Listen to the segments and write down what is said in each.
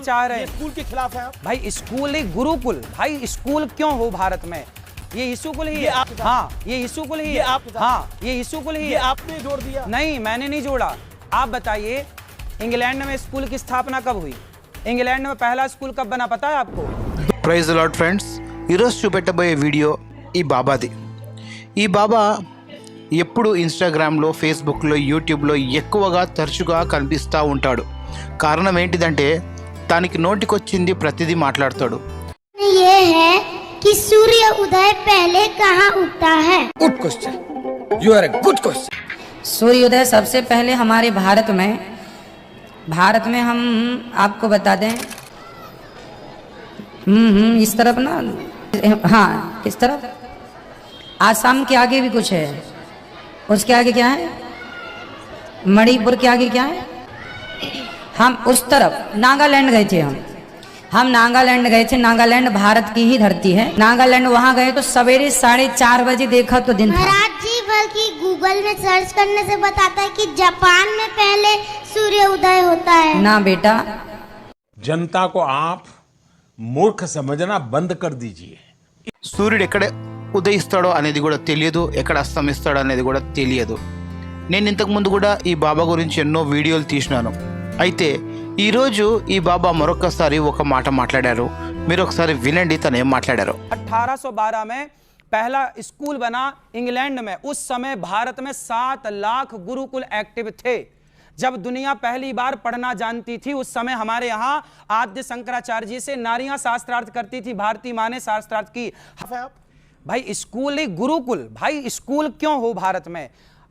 चाह रहे हैं। स्कूल के खिलाफ है आप? भाई स्कूल ही गुरुकुल, भाई स्कूल क्यों हो भारत में? ये यीशु कुल ही है। हाँ ये यीशु कुल ही है। हाँ ये यीशु कुल ही है। आपने जोड़ दिया? नहीं मैंने नहीं जोड़ा। आप बताइए इंग्लैंड में स्कूल की स्थापना कब हुई? इंग्लैंड में पहला स्कूल कब बना पता है आपको? ప్రైజ్ ది లార్డ్ ఫ్రెండ్స్, ఈరోజు చూపెట్టబోయే వీడియో ఈ బాబాది. ఈ బాబా ఎప్పుడు ఇన్స్టాగ్రామ్లో, ఫేస్బుక్లో, యూట్యూబ్లో ఎక్కువగా తరచుగా కనిపిస్తూ ఉంటాడు. కారణం ఏంటిదంటే తనకి నోటికొచ్చింది ప్రతిదీ మాట్లాడతాడు. ये है कि सूर्य उदय पहले कहाँ उगता है? Good question, you are a good question. सूर्योदय सबसे पहले हमारे भारत में हम आपको बता दें, इस तरफ ना, हाँ इस तरफ आसाम के आगे भी कुछ है, उसके आगे क्या है, मणिपुर के आगे क्या है, हम उस तरफ नागालैंड गए थे. हम नागालैंड गए थे. नागालैंड भारत की ही धरती है. नागालैंड वहाँ गए तो सवेरे 4:30 बजे देखा तो दिन था. महाराज जी बल्कि गूगल में सर्च करने से बताता है कि जापान में पहले सूर्य उदय होता है. ना बेटा, जनता को आप मूर्ख समझना बंद कर दीजिए. సూర్యుడు ఎక్కడ ఉదయిస్తాడో అనేది కూడా తెలియదు, ఎక్కడ అస్తమిస్తాడో అనేది కూడా తెలియదు. నేను ఇంతకుముందు కూడా ఈ బాబా గురించి ఎన్నో వీడియోలు తీసినాను. అయితే ఈరోజు ఈ బాబా మరొకసారి ఒక మాట మాట్లాడారు. మీరు ఒకసారి వినండి తను ఏం మాట్లాడారు. 1812 में पहला स्कूल बना इंग्लैंड में. उस समय भारत में 7 लाख गुरुकुल एक्टिव थे. जब दुनिया पहली बार पढ़ना जानती थी उस समय हमारे यहाँ आद्य शंकराचार्य जी से नारियां शास्त्रार्थ करती थी. भारतीय माँ ने शास्त्रार्थ की. भाई स्कूल ही गुरुकुल, भाई स्कूल क्यों हो भारत में?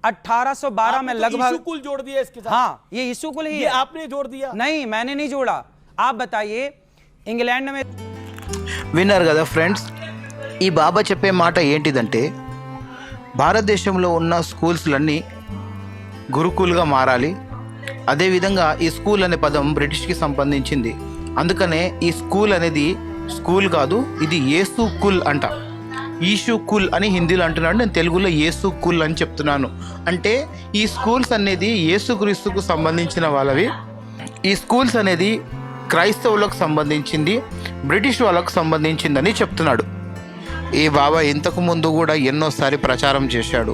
1812 में लगभग स्कूल जोड़ दिया इसके साथ? हाँ ये यीशु कुल ही है. आपने जोड़ दिया? नहीं मैंने नहीं जोड़ा. आप बताइए इंग्लैंड में. విన్నారు కదా ఫ్రెండ్స్, ఈ బాబా చెప్పే మాట ఏంటిదంటే భారతదేశంలో ఉన్న స్కూల్స్లన్నీ గురుకుల్గా మారాలి. అదేవిధంగా ఈ స్కూల్ అనే పదం బ్రిటిష్కి సంబంధించింది. అందుకనే ఈ స్కూల్ అనేది స్కూల్ కాదు, ఇది యేసు కుల్ అంట. ఈషు కుల్ అని హిందీలో అంటున్నాడు, నేను తెలుగులో యేసు కుల్ అని చెప్తున్నాను. అంటే ఈ స్కూల్స్ అనేది యేసుక్రీస్తుకు సంబంధించిన వాళ్ళవి. ఈ స్కూల్స్ అనేది క్రైస్తవులకు సంబంధించింది, బ్రిటిష్ వాళ్ళకు సంబంధించిందని చెప్తున్నాడు. ఈ బాబా ఇంతకు ముందు కూడా ఎన్నోసారి ప్రచారం చేశాడు.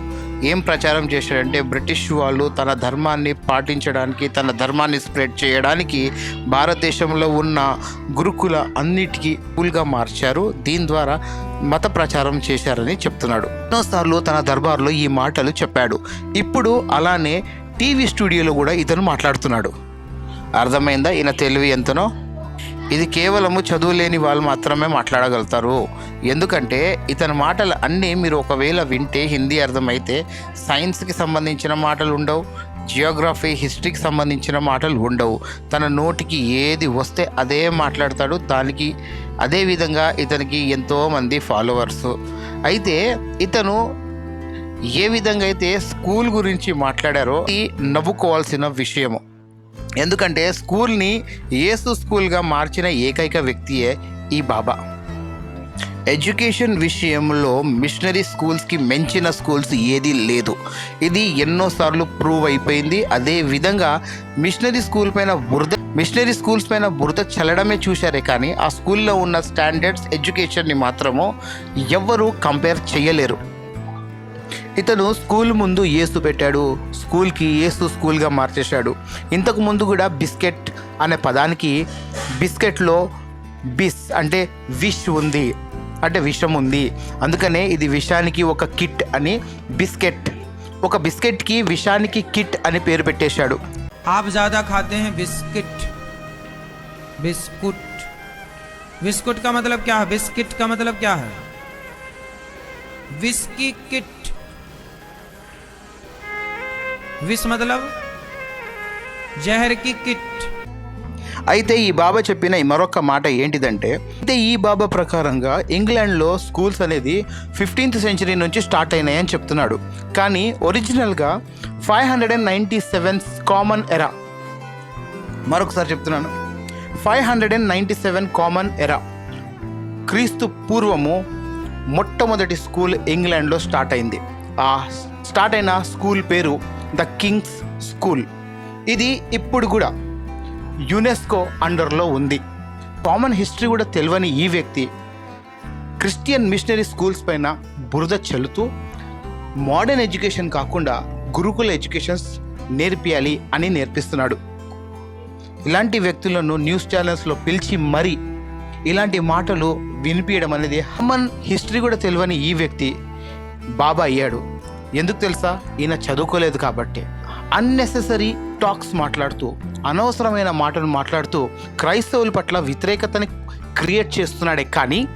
ఏం ప్రచారం చేశాడంటే బ్రిటిష్ వాళ్ళు తన ధర్మాన్ని పాటించడానికి, తన ధర్మాన్ని స్ప్రెడ్ చేయడానికి భారతదేశంలో ఉన్న గురుకుల అన్నిటికీ స్కూల్గా మార్చారు. దీని ద్వారా మత ప్రచారం చేశారని చెప్తున్నాడు. ఎన్నోసార్లు తన దర్బార్లో ఈ మాటలు చెప్పాడు. ఇప్పుడు అలానే టీవీ స్టూడియోలో కూడా ఇతను మాట్లాడుతున్నాడు. అర్థమైందా ఈయన తెలివి ఎంతనో? ఇది కేవలము చదువు లేని వాళ్ళు మాత్రమే మాట్లాడగలుగుతారు. ఎందుకంటే ఇతని మాటలు అన్నీ మీరు ఒకవేళ వింటే హిందీ అర్థమైతే సైన్స్కి సంబంధించిన మాటలు ఉండవు, జియోగ్రఫీ, హిస్టరీకి సంబంధించిన మాటలు ఉండవు. తన నోటికి ఏది వస్తే అదే మాట్లాడతాడు. దానికి అదేవిధంగా ఇతనికి ఎంతోమంది ఫాలోవర్స్. అయితే ఇతను ఏ విధంగా అయితే స్కూల్ గురించి మాట్లాడారో ఇది నవ్వుకోవాల్సిన విషయము. ఎందుకంటే స్కూల్ని యేసు స్కూల్గా మార్చిన ఏకైక వ్యక్తియే ఈ బాబా. ఎడ్యుకేషన్ విషయంలో మిషనరీ స్కూల్స్కి మించిన స్కూల్స్ ఏదీ లేదు. ఇది ఎన్నోసార్లు ప్రూవ్ అయిపోయింది. అదేవిధంగా మిషనరీ స్కూల్స్ పైన బురద చల్లడమే చూశారే కానీ ఆ స్కూల్లో ఉన్న స్టాండర్డ్స్ ఎడ్యుకేషన్ని మాత్రము ఎవ్వరూ కంపేర్ చేయలేరు. ఇతను స్కూల్ ముందు యేసు పెట్టాడు, స్కూల్కి యేసు స్కూల్గా మార్చేశాడు. ఇంతకు ముందు కూడా బిస్కెట్ అనే పదానికి బిస్కెట్లో బిస్ అంటే విష్ ఉంది, అంటే విషం ఉంది. అందుకనే ఇది విషానికి ఒక కిట్ అని బిస్కెట్, ఒక బిస్కెట్కి విషానికి కిట్ అని పేరు పెట్టేశాడు. आप ज़्यादा खाते हैं बिस्किट. बिस्कुट, बिस्कुट का मतलब क्या है? बिस्किट का मतलब क्या है? Whisky kit. विष मतलब जहर की किट. అయితే ఈ బాబా చెప్పిన మరొక మాట ఏంటిదంటే, అయితే ఈ బాబా ప్రకారంగా ఇంగ్లాండ్లో స్కూల్స్ అనేది 15th సెంచరీ నుంచి స్టార్ట్ అయినాయని చెప్తున్నాడు. కానీ ఒరిజినల్గా 597 కామన్ ఎరా, మరొకసారి చెప్తున్నాను, 597 కామన్ ఎరా క్రీస్తు పూర్వము మొట్టమొదటి స్కూల్ ఇంగ్లాండ్లో స్టార్ట్ అయింది. ఆ స్టార్ట్ అయిన స్కూల్ పేరు ద కింగ్స్ స్కూల్. ఇది ఇప్పుడు కూడా యునెస్కో అండర్లో ఉంది. కామన్ హిస్టరీ కూడా తెలియని ఈ వ్యక్తి క్రిస్టియన్ మిషనరీ స్కూల్స్ పైన బురద చల్లుతూ మోడర్న్ ఎడ్యుకేషన్ కాకుండా గురుకుల ఎడ్యుకేషన్స్ నేర్పియాలి అని నేర్పిస్తున్నాడు. ఇలాంటి వ్యక్తులను న్యూస్ ఛానల్స్లో పిలిచి మరీ ఇలాంటి మాటలు వినిపించడం అనేది కామన్ హిస్టరీ కూడా తెలియని ఈ వ్యక్తి బాబా అయ్యాడు. ఎందుకు తెలుసా? ఈయన చదువుకోలేదు కాబట్టి. అన్నెసెసరీ టాక్స్ మాట్లాడుతూ, అనవసరమైన మాటలు మాట్లాడుతూ క్రైస్తవుల పట్ల వ్యతిరేకతని క్రియేట్ చేస్తున్నాడే కానీ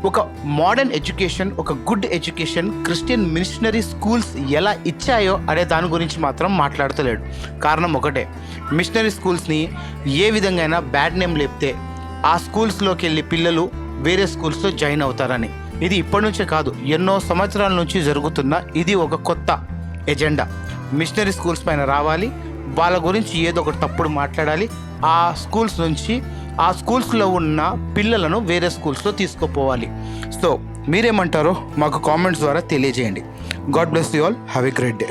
ఒక మోడర్న్ ఎడ్యుకేషన్, ఒక good education Christian missionary schools ఎలా ఇచ్చాయో అనే దాని గురించి మాత్రం మాట్లాడతలేడు. కారణం ఒకటే, మిషనరీ స్కూల్స్ని ఏ విధంగా బ్యాడ్ నేమ్ లేపితే ఆ స్కూల్స్లోకి వెళ్ళి పిల్లలు వేరే స్కూల్స్లో జాయిన్ అవుతారని. ఇది ఇప్పటి నుంచే కాదు, ఎన్నో సంవత్సరాల నుంచి జరుగుతున్న ఇది ఒక కొత్త ఎజెండా. మిషనరీ స్కూల్స్ పైన రావాలి, వాళ్ళ గురించి ఏదో ఒకటి తప్పుడు మాట్లాడాలి, ఆ స్కూల్స్ నుంచి ఆ స్కూల్స్లో ఉన్న పిల్లలను వేరే స్కూల్స్లో తీసుకుపోవాలి. సో మీరేమంటారో మాకు కామెంట్స్ ద్వారా తెలియజేయండి. God bless you all. Have a great day.